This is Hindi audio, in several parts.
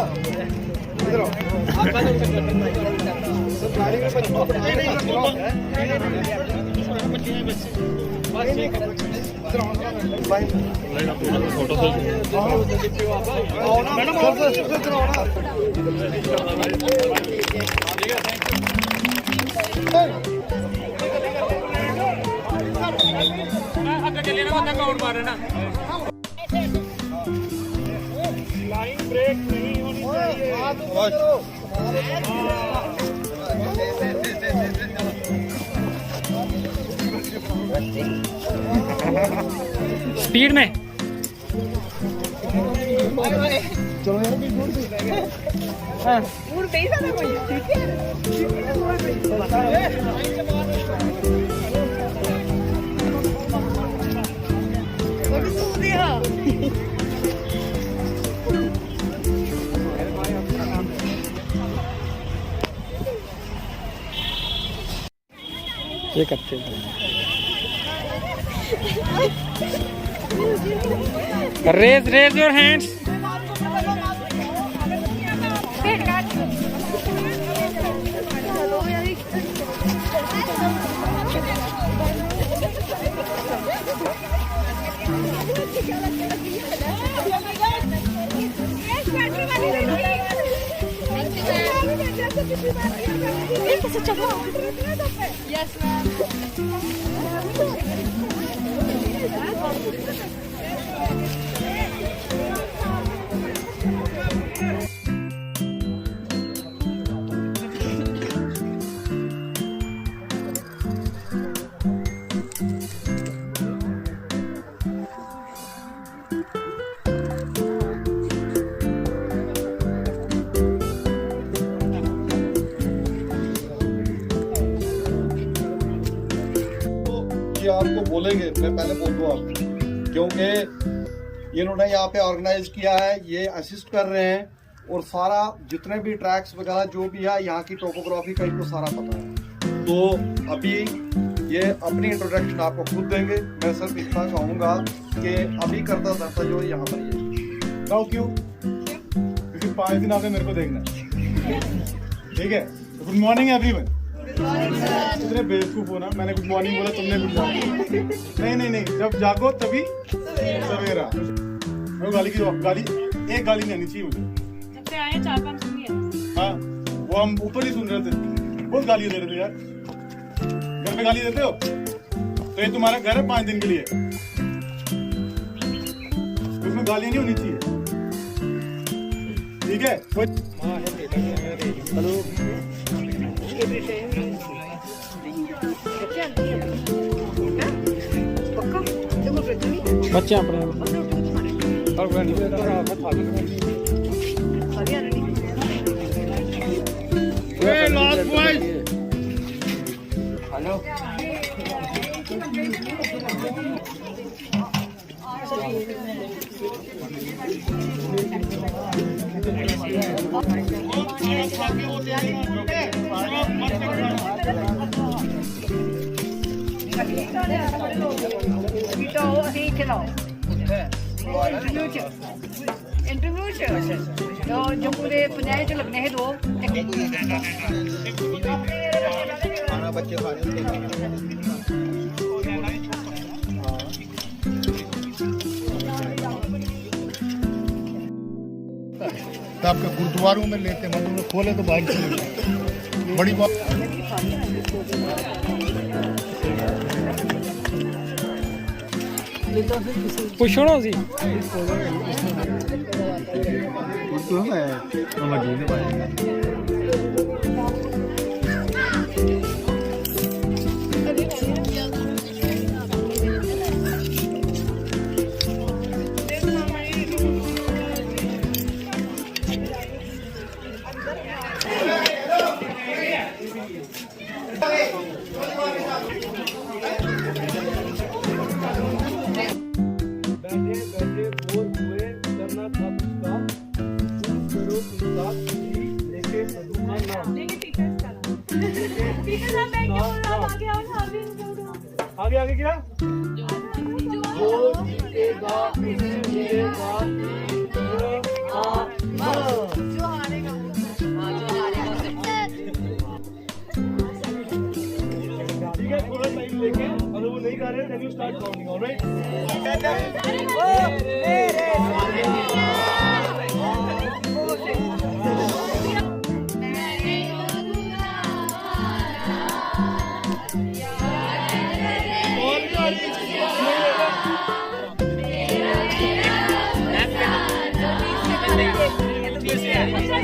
इधर आओ। सब गाड़ी में फोटो लाइन ब्रेक नहीं होनी चाहिए। स्पीड में चलो यार मूड पे ही था कोई ठीक है ये करते raise your hands. Yes, ma'am. आपको बोलेंगे, मैं पहले बोल दूं आपको, क्योंकि इन्होंने यहाँ पे ऑर्गेनाइज किया है, ये असिस्ट कर रहे हैं और सारा जितने भी ट्रैक्स वगैरह जो भी है यहाँ की टोपोग्राफी का इनको सारा पता है। तो अभी ये अपनी इंट्रोडक्शन आपको खुद देंगे। मैं सिर्फ इतना कहूँगा कि अभी करता धरता जो यहाँ पर ये क्यों? क्योंकि 5 दिन आपने मेरे को देखना है, ठीक है? Good morning everyone. इतने बेवकूफ हो ना, मैंने गुड मॉर्निंग बोला, तुमने गुड मॉर्निंग। नहीं, जब जागो तभी सवेरा। मैं गाली की गाली एक गाली नहीं आनी चाहिए मुझे। जब से आए 4-5 सुनी है। हाँ, वो हम ऊपर ही सुन रहे थे, बहुत गाली दे रहे थे यार। घर पे गाली देते हो तो ये तुम्हारा घर है 5 दिन के लिए, उसमें गालियां नहीं होनी चाहिए, ठीक है? बच्चे अपने हेलो इंटरव्यू जो पूरे पंजाब च लगने है 2 खाना बच्चे खा रहे तो आपके गुरुद्वारों में लेते, मंदिर में खोले तो बाइक से बड़ी बात। पुछो सी आगे आगे क्या? जो अच्छा बीच से ऐसे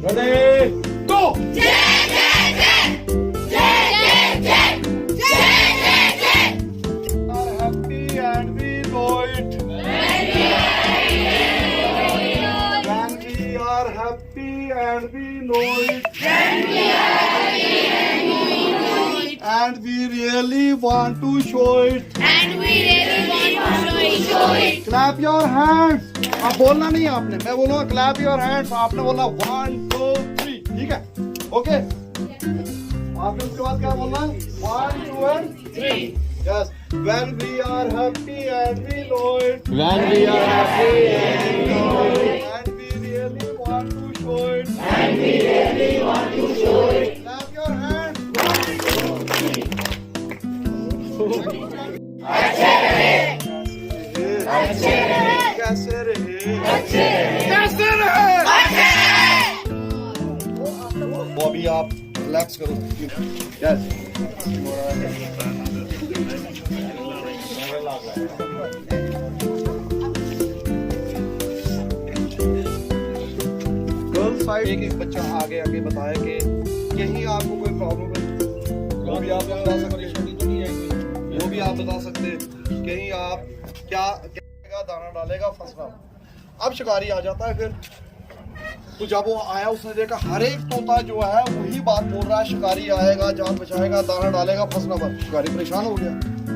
Ready, go! Are happy and we know it. When we are happy and we know it. And we really want to show it. Clap your hands. अब बोलना नहीं है आपने, मैं बोलूंगा क्लैप योर हैंड्स, आपने बोलना 1 2 3, ठीक है? ओके, आपने उसके बाद क्या बोलना? 1 2 and 3. Yes. When we are happy and we know it. When we are happy and we know it. And we really want to show it. And we really want to show it. Clap your hands. 1 2 3. कैसे रहे? कैसे रहे? वो अभी आप रिलैक्स करो. यस. गर्ल साइड एक बच्चा आगे आगे बताया कि यही आपको कोई प्रॉब्लम है, वो भी आप बता सकते, वो भी आप बता सकते कहीं आप क्या दाना डालेगा फंसना. अब शिकारी आ जाता है फिर, तो जब वो आया उसने देखा हर एक तोता जो है वही बात बोल रहा है, शिकारी आएगा, जाल बिछाएगा, दाना डालेगा, फंसना बंद. शिकारी परेशान हो गया,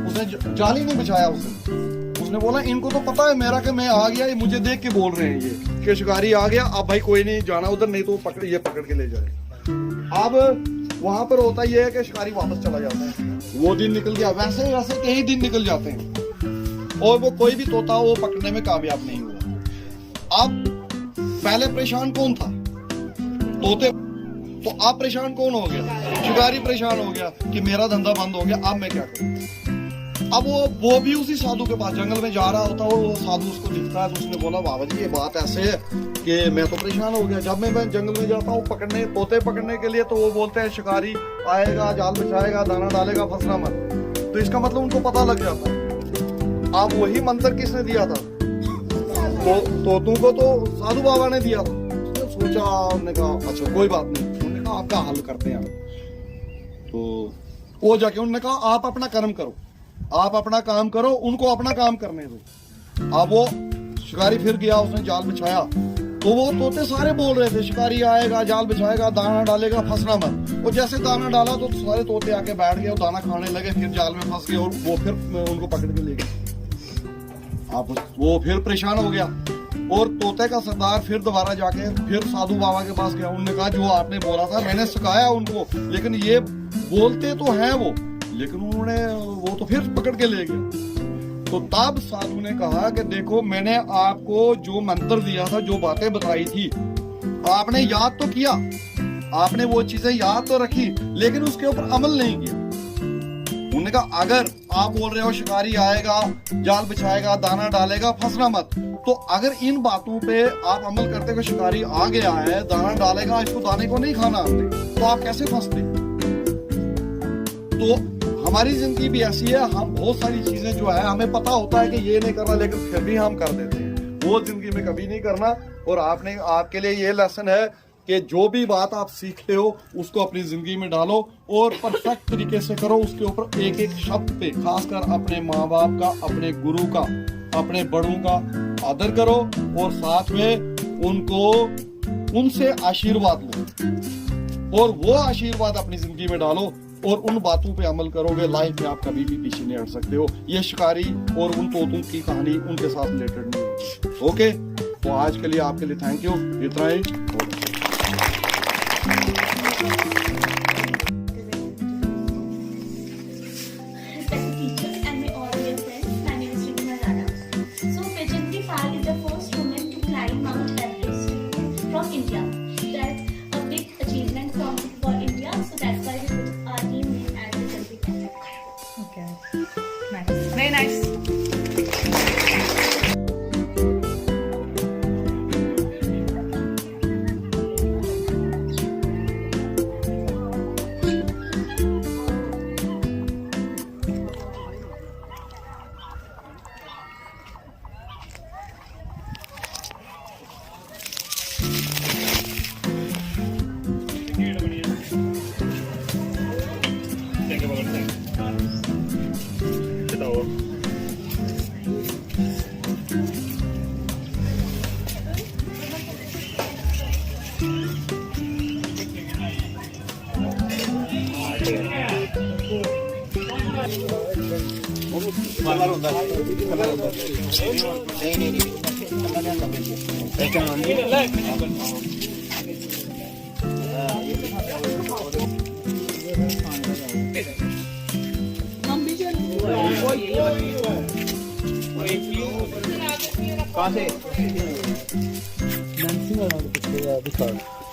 उसने जाल ही नहीं बिछाया. उसने बोला इनको तो पता है मेरा कि मैं आ गया, ये मुझे देख के बोल रहे हैं ये कि शिकारी आ गया, अब भाई कोई नहीं जाना उधर, नहीं तो ये पकड़ के ले जाए. अब वहां पर होता ये है कि शिकारी वापस चला जाता है. वो दिन निकल गया, वैसे वैसे कई दिन निकल जाते हैं और वो कोई भी तोता वो पकड़ने में कामयाब नहीं हुआ. अब पहले परेशान कौन था? तोते. तो अब परेशान कौन हो गया? शिकारी परेशान हो गया कि मेरा धंधा बंद हो गया, अब मैं क्या करूं. अब वो भी उसी साधु के पास जंगल में जा रहा होता है, वो साधु उसको दिखता है, तो उसने बोला बाबा जी ये बात ऐसे है कि मैं तो परेशान हो गया, जब मैं जंगल में जाता हूँ पकड़ने, तोते पकड़ने के लिए, तो वो बोलते हैं शिकारी आएगा, जाल बिछाएगा, दाना डालेगा, फंसना मत. तो इसका मतलब उनको पता लग जाता है. अब वही मंत्र किसने दिया था? तो तोतों को तो साधु बाबा ने दिया था. सोचा, उन्होंने कहा अच्छा कोई बात नहीं, उन्होंने कहा आपका हल करते हैं. तो वो जाके उन्होंने कहा आप अपना कर्म करो, आप अपना काम करो, उनको अपना काम करने दो. अब वो शिकारी फिर गया, उसने जाल बिछाया, तो वो तोते सारे बोल रहे थे शिकारी आएगा, जाल बिछाएगा, दाना डालेगा, फंसना मत. और जैसे दाना डाला तो सारे तोते आके बैठ गए और दाना खाने लगे, फिर जाल में फंस गए और वो फिर उनको पकड़ के ले गए. आप वो फिर परेशान हो गया और तोते का सरदार फिर दोबारा जाके फिर साधु बाबा के पास गया. उन्होंने कहा जो आपने बोला था मैंने सिखाया उनको, लेकिन ये बोलते तो हैं वो, लेकिन उन्होंने वो तो फिर पकड़ के ले गया. तो तब साधु ने कहा कि देखो मैंने आपको जो मंत्र दिया था, जो बातें बताई थी, आपने याद तो किया, आपने वो चीजें याद तो रखी, लेकिन उसके ऊपर अमल नहीं किया. उन्होंने कहा अगर आप बोल रहे हो शिकारी आएगा, जाल बिछाएगा, दाना डालेगा, फंसना मत, तो अगर इन बातों पे आप अमल करते हुए शिकारी आ गया है, दाना डालेगा, इसको दाने को नहीं खाना हमने, तो आप कैसे फंसते? तो हमारी जिंदगी भी ऐसी है, हम बहुत सारी चीजें जो है हमें पता होता है कि ये नहीं करना, लेकिन फिर भी हम कर देते हैं. वो जिंदगी में कभी नहीं करना. और आपके लिए ये लेसन है कि जो भी बात आप सीखते हो उसको अपनी जिंदगी में डालो और परफेक्ट तरीके से करो। उसके ऊपर एक एक शब्द पे खासकर अपने माँ बाप का, अपने गुरु का, अपने बड़ों का आदर करो और साथ में उनसे आशीर्वाद लो और वो आशीर्वाद अपनी जिंदगी में डालो और उन बातों पे अमल करोगे, लाइफ में आप कभी भी पीछे नहीं हट सकते हो। ये शिकारी और उन तोतों की कहानी उनके साथ रिलेटेड नहीं होगी। ओके, तो आज के लिए आपके लिए थैंक यू, इतना ही। Respected teachers and my all dear friends, my name is Ritima Rana. So, Bajrangi Pal is the first woman to climb Mount Everest from India. That's a big achievement for India. So that's why we put our team name as Bajrangi Pal. Okay. Nice. Very nice.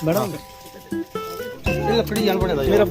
Madam लकड़ी जान पड़ेगा मेरा